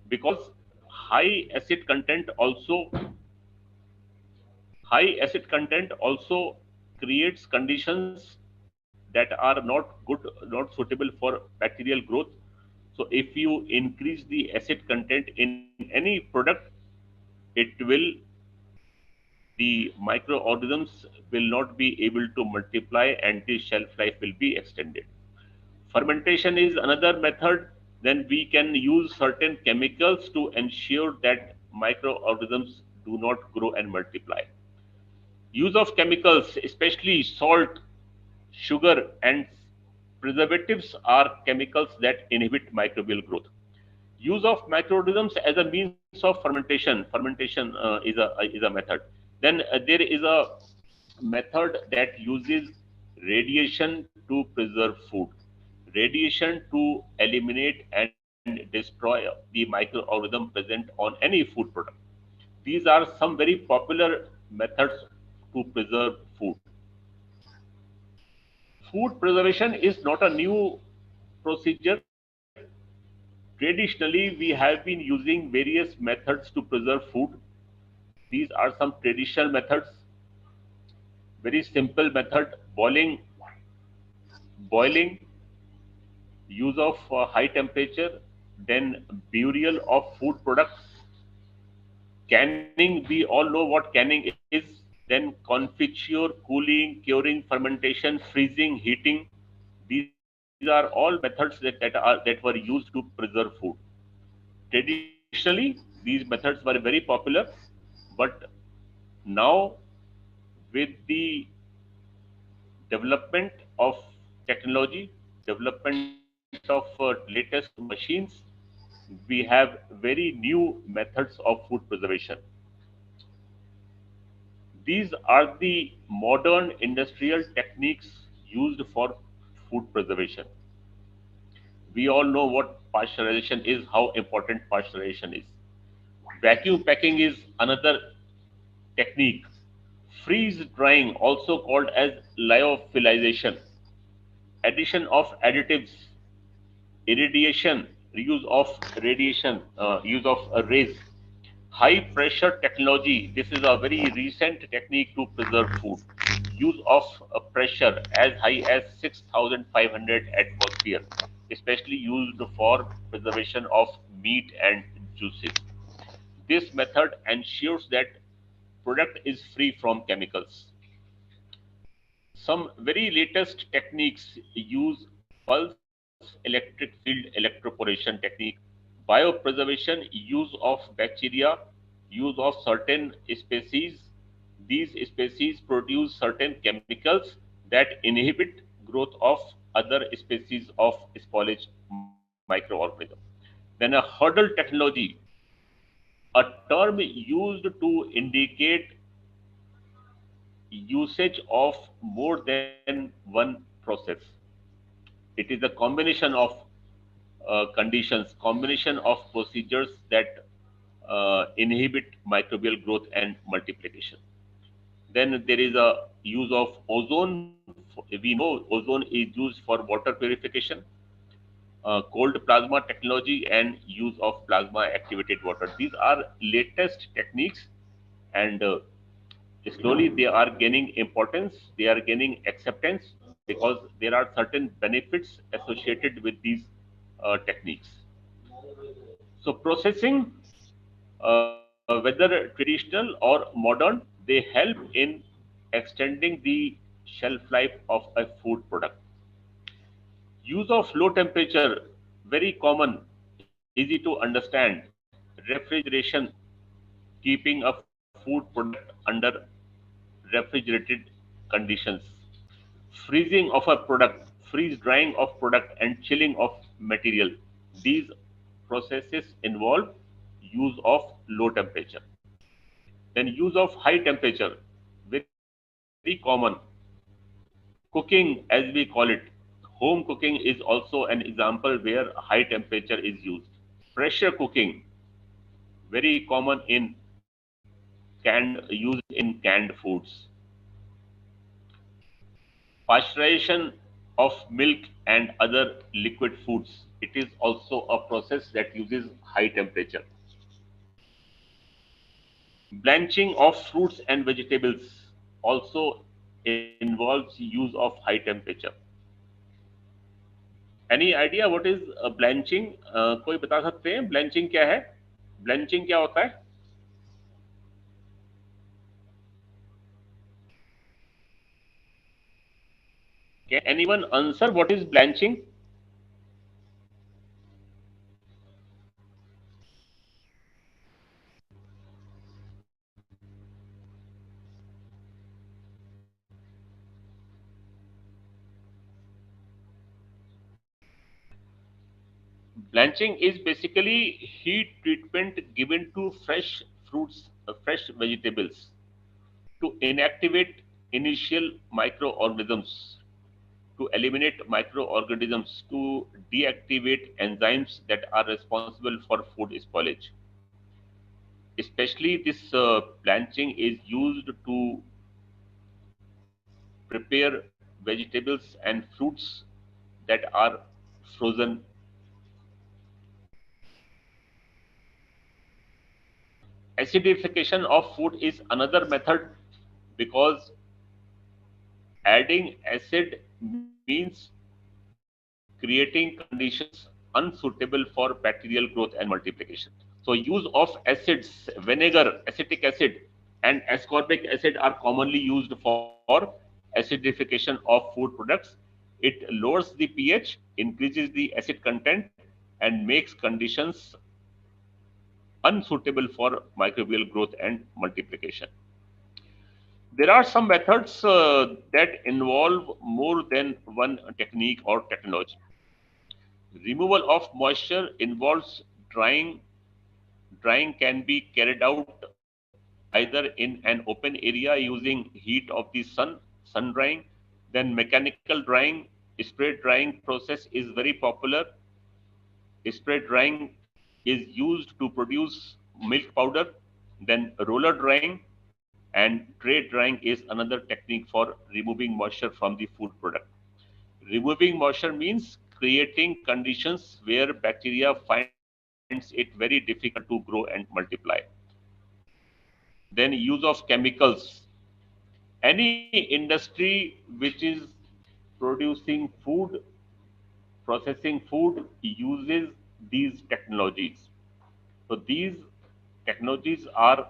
because high acid content also creates conditions that are not good, not suitable for bacterial growth. So if you increase the acid content in any product, it will the microorganisms will not be able to multiply and the shelf life will be extended. Fermentation is another method. Then we can use certain chemicals to ensure that microorganisms do not grow and multiply. Use of chemicals, especially salt, sugar, and preservatives, are chemicals that inhibit microbial growth. Use of microorganisms as a means of fermentation. Fermentation is a method. Then there is a method that uses radiation to preserve food, radiation to eliminate and destroy the microorganism present on any food product. These are some very popular methods to preserve food. Food preservation is not a new procedure. Traditionally, we have been using various methods to preserve food. These are some traditional methods. Very simple method: boiling, use of high temperature, then burial of food products, canning. We all know what canning is. Then confiture, cooling, curing, fermentation, freezing, heating. These are all methods that were used to preserve food. Traditionally, these methods were very popular, but now with the development of technology, development of latest machines, we have very new methods of food preservation. These are the modern industrial techniques used for food preservation. We all know what pasteurization is, how important pasteurization is. Vacuum packing is another technique. Freeze drying, also called as lyophilization, addition of additives, irradiation, use of rays, high pressure technology. This is a very recent technique to preserve food. Use of pressure as high as 6,500 atmosphere, especially used for preservation of meat and juices. This method ensures that product is free from chemicals. Some very latest techniques use pulse electric field electroporation technique, biopreservation, use of bacteria, use of certain species. These species produce certain chemicals that inhibit growth of other species of spoilage microorganism. Then a hurdle technology, a term used to indicate usage of more than one process. It is a combination of conditions, combination of procedures that inhibit microbial growth and multiplication. Then there is a use of ozone. We know ozone is used for water purification, cold plasma technology, and use of plasma activated water. These are latest techniques, and slowly they are gaining importance, they are gaining acceptance because there are certain benefits associated with these techniques. So processing, whether traditional or modern, they help in extending the shelf life of a food product. Use of low temperature, very common, easy to understand. Refrigeration, keeping a food product under refrigerated conditions. Freezing of a product, freeze drying of product, and chilling of material. These processes involve use of low temperature. Then use of high temperature, very common. Cooking, as we call it, home cooking is also an example where high temperature is used. Pressure cooking, very common in used in canned foods. Pasteurization of milk and other liquid foods. It is also a process that uses high temperature. Blanching of fruits and vegetables also involves use of high temperature. Any idea what is blanching? कोई बता सकते हैं blanching क्या है? Blanching क्या होता है? Can anyone answer what is blanching? Blanching is basically heat treatment given to fresh fruits, fresh vegetables to inactivate initial microorganisms, to eliminate microorganisms, to deactivate enzymes that are responsible for food spoilage. Especially this blanching is used to prepare vegetables and fruits that are frozen. Acidification of food is another method because adding acid means creating conditions unsuitable for bacterial growth and multiplication. So use of acids, vinegar, acetic acid, and ascorbic acid are commonly used for acidification of food products. It lowers the pH, increases the acid content, and makes conditions unsuitable for microbial growth and multiplication. There are some methods that involve more than one technique or technology. Removal of moisture involves drying. Drying can be carried out either in an open area using heat of the sun drying, then mechanical drying, spray drying process is very popular. Spray drying is used to produce milk powder, then roller drying and tray drying is another technique for removing moisture from the food product. Removing moisture means creating conditions where bacteria finds it very difficult to grow and multiply. Then use of chemicals. Any industry which is producing food, processing food uses these technologies. So these technologies are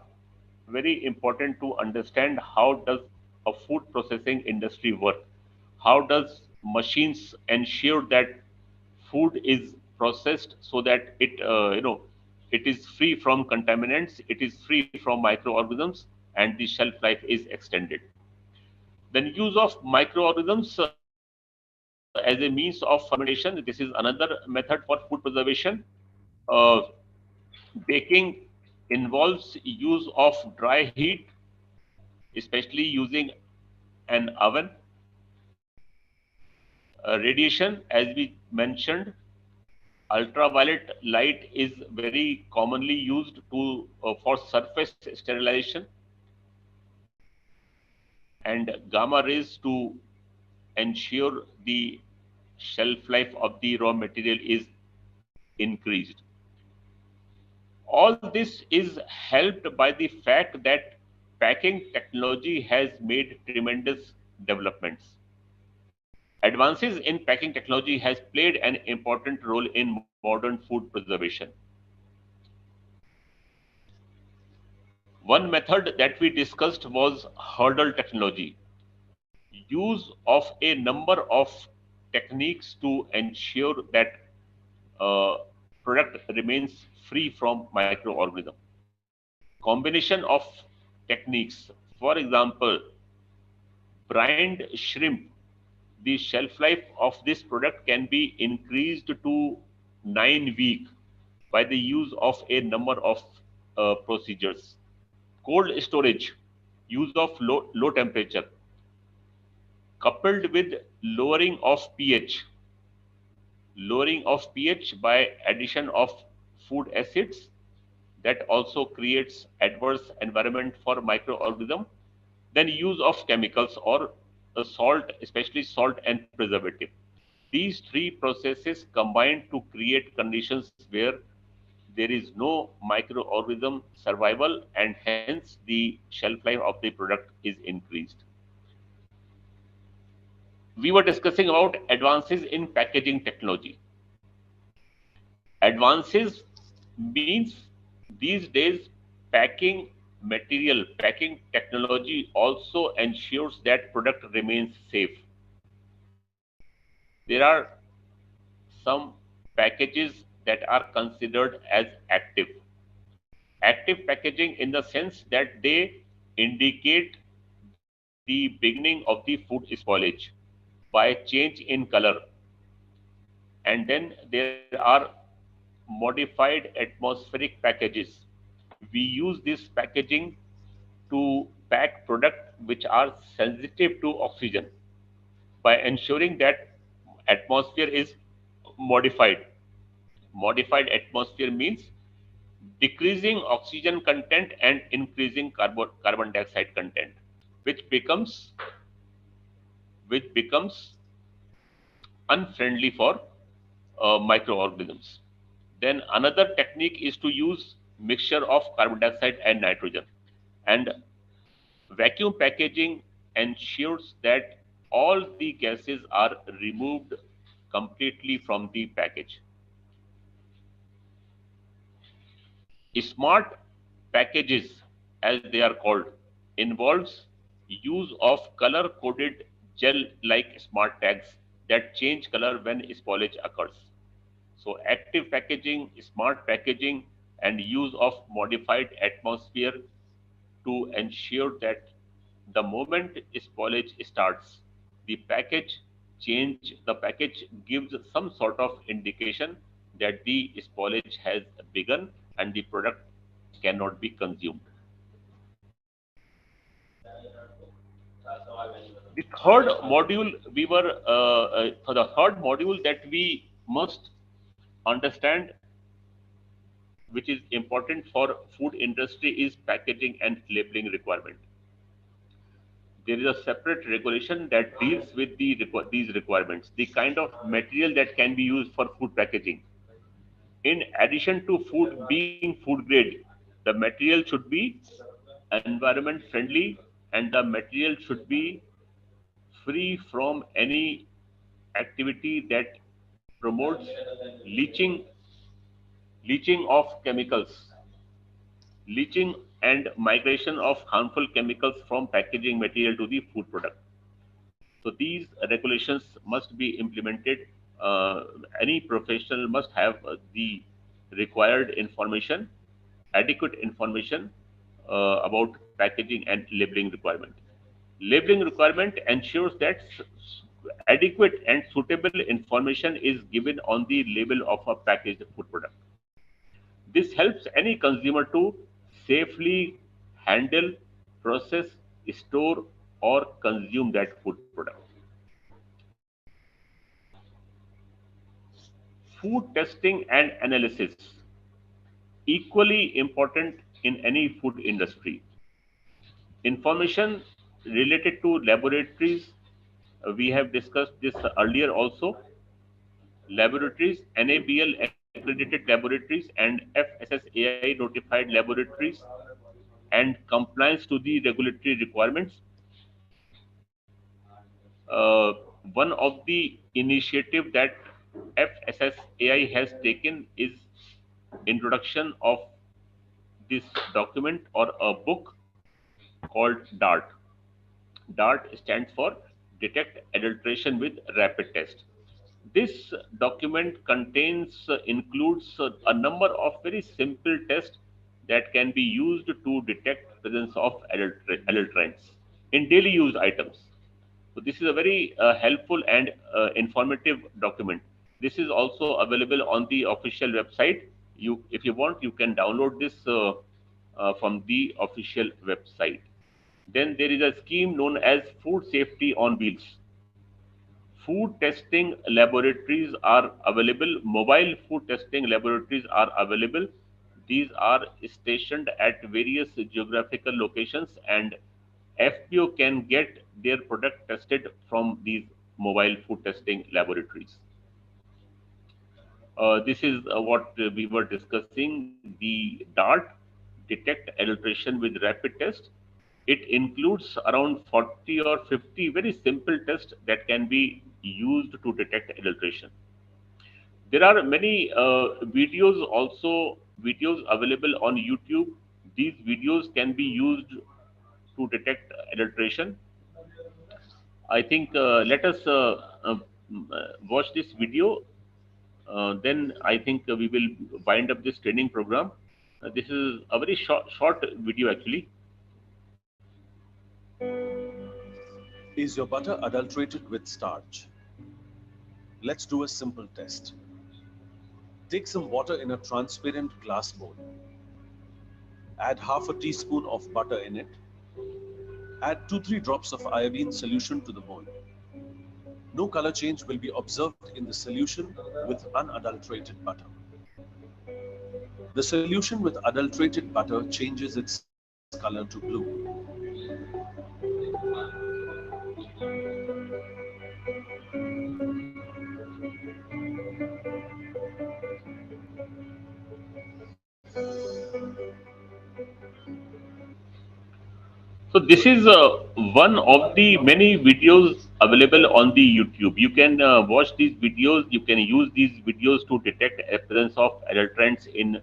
very important to understand how does a food processing industry work. How does machines ensure that food is processed so that it is free from contaminants, it is free from microorganisms, and the shelf life is extended. Then use of microorganisms as a means of fermentation. This is another method for food preservation. Uh, Baking involves use of dry heat, especially using an oven. Radiation, as we mentioned, ultraviolet light is very commonly used to for surface sterilization, and gamma rays to ensure the shelf life of the raw material is increased. All this is helped by the fact that packing technology has made tremendous developments. Advances in packing technology has played an important role in modern food preservation. One method that we discussed was hurdle technology, use of a number of techniques to ensure that uh, product remains free from microorganism. Combination of techniques, for example, brined shrimp, the shelf life of this product can be increased to 9 weeks by the use of a number of procedures. Cold storage, use of low temperature, coupled with lowering of pH by addition of food acids that also creates adverse environment for microorganism. Then use of chemicals or salt, especially salt and preservative. These three processes combine to create conditions where there is no microorganism survival and hence the shelf life of the product is increased. We were discussing about advances in packaging technology. Advances means these days packing material, packing technology also ensures that product remains safe. There are some packages that are considered as active. Active packaging in the sense that they indicate the beginning of the food spoilage by change in color. And then there are modified atmospheric packages. We use this packaging to pack products which are sensitive to oxygen by ensuring that atmosphere is modified. Modified atmosphere means decreasing oxygen content and increasing carbon dioxide content, which becomes which becomes unfriendly for microorganisms. Then another technique is to use mixture of carbon dioxide and nitrogen. And vacuum packaging ensures that all the gases are removed completely from the package. Smart packages, as they are called, involves use of color-coded gel-like smart tags that change color when spoilage occurs. So active packaging, smart packaging, and use of modified atmosphere to ensure that the moment spoilage starts, the package gives some sort of indication that the spoilage has begun and the product cannot be consumed. The third module we were for the third module that we must understand, which is important for food industry, is packaging and labeling requirement. There is a separate regulation that deals with these requirements, the kind of material that can be used for food packaging. In addition to food being food grade, the material should be environment friendly and the material should be free from any activity that promotes leaching leaching of chemicals, leaching and migration of harmful chemicals from packaging material to the food product. So these regulations must be implemented. Any professional must have the required information, adequate information about packaging and labeling requirement. Labeling requirement ensures that adequate and suitable information is given on the label of a packaged food product. This helps any consumer to safely handle, process, store, or consume that food product. Food testing and analysis, equally important in any food industry. Information related to laboratories, we have discussed this earlier also. Laboratories, NABL accredited laboratories and FSSAI notified laboratories, and compliance to the regulatory requirements. Uh, One of the initiative that FSSAI has taken is introduction of this document or a book called DART. DART stands for Detect Adulteration with Rapid Test. This document includes a number of very simple tests that can be used to detect presence of adulterants in daily use items. So this is a very helpful and informative document. This is also available on the official website. If you want, you can download this from the official website. Then there is a scheme known as Food Safety on Wheels. Food testing laboratories are available. Mobile food testing laboratories are available. These are stationed at various geographical locations and FPO can get their product tested from these mobile food testing laboratories. This is what we were discussing, the DART, detect adulteration with rapid test. It includes around 40 or 50 very simple tests that can be used to detect adulteration. There are many videos also, videos available on YouTube. These videos can be used to detect adulteration. I think let us watch this video. Then I think we will wind up this training program. This is a very short video actually. Is your butter adulterated with starch? Let's do a simple test. Take some water in a transparent glass bowl. Add half a teaspoon of butter in it. Add 2-3 drops of iodine solution to the bowl. No color change will be observed in the solution with unadulterated butter. The solution with adulterated butter changes its color to blue. So this is one of the many videos available on the YouTube. You can watch these videos. You can use these videos to detect appearance of adulterants in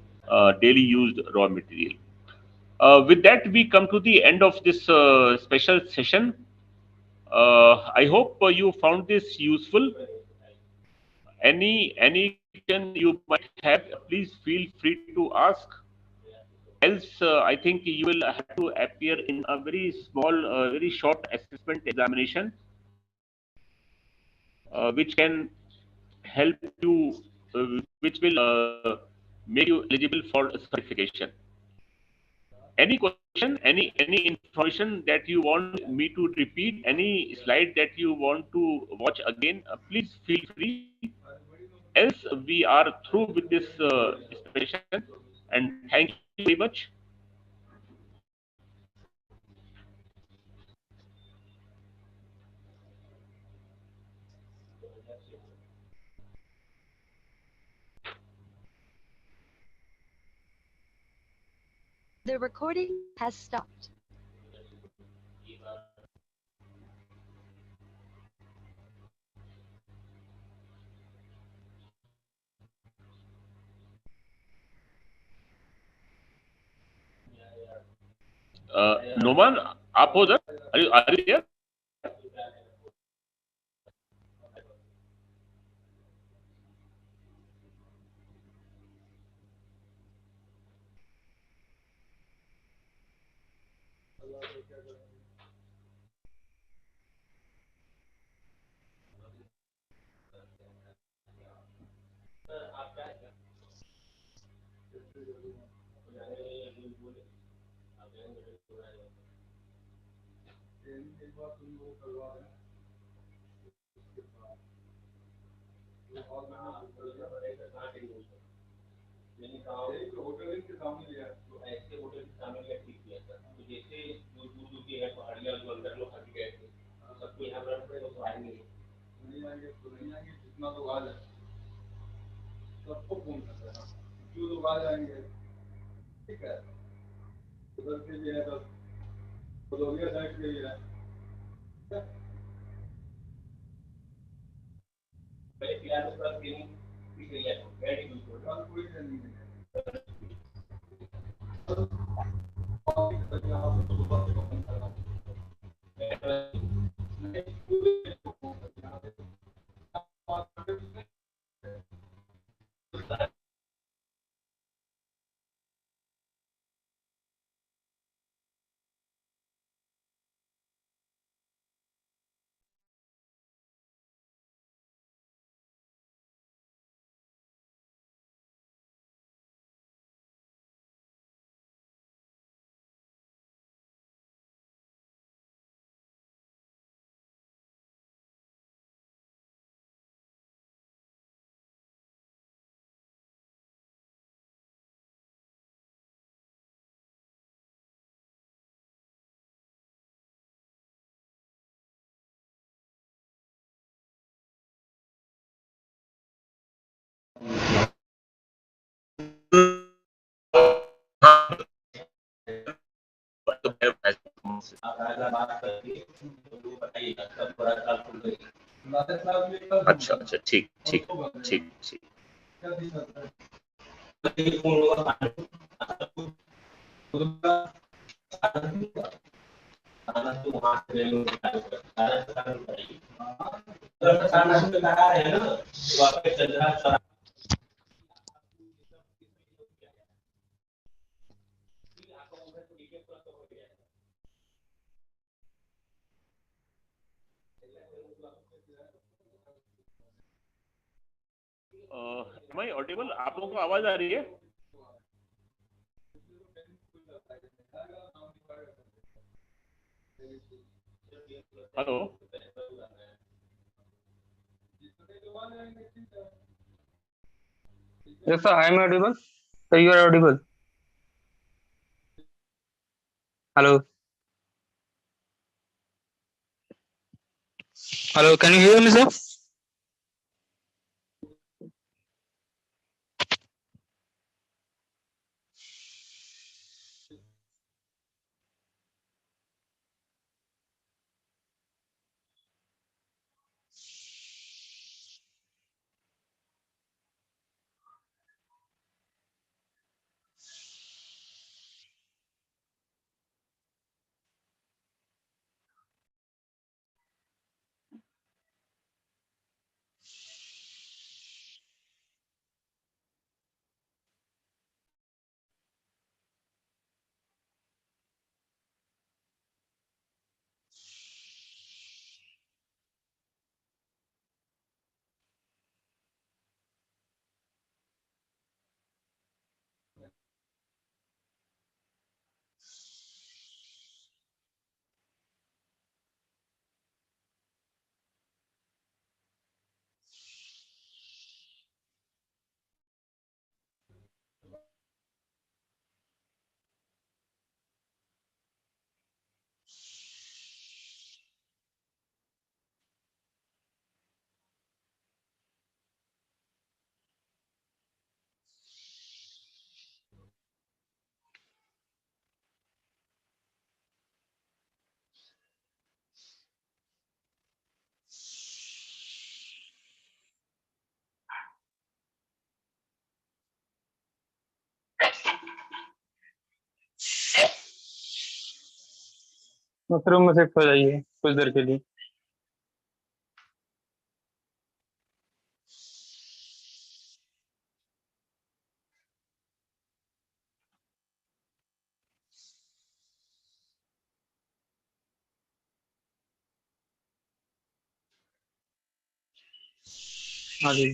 daily used raw material. With that, we come to the end of this special session. I hope you found this useful. Any question you might have, please feel free to ask. Else, I think you will have to appear in a very small, very short assessment examination, which can help you, which will make you eligible for certification. Any question, any information that you want me to repeat, any slide that you want to watch again, please feel free. Else, we are through with this session, and thank you very much. The recording has stopped. Noman, आप हो उधर? Are you there? responses. अच्छा अच्छा ठीक ठीक ठीक ठीक am I audible? आप लोगों को आवाज आ रही है? Hello Yes, sir, I am audible. So you are audible. Hello. Hello, can you hear me, sir? Room में शिफ्ट हो जाइए कुछ देर के लिए. हाँ जी.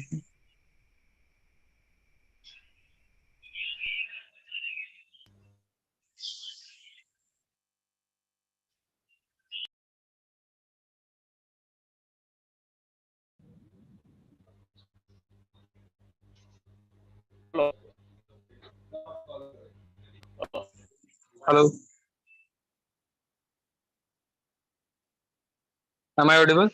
Hello Hello. Am I audible?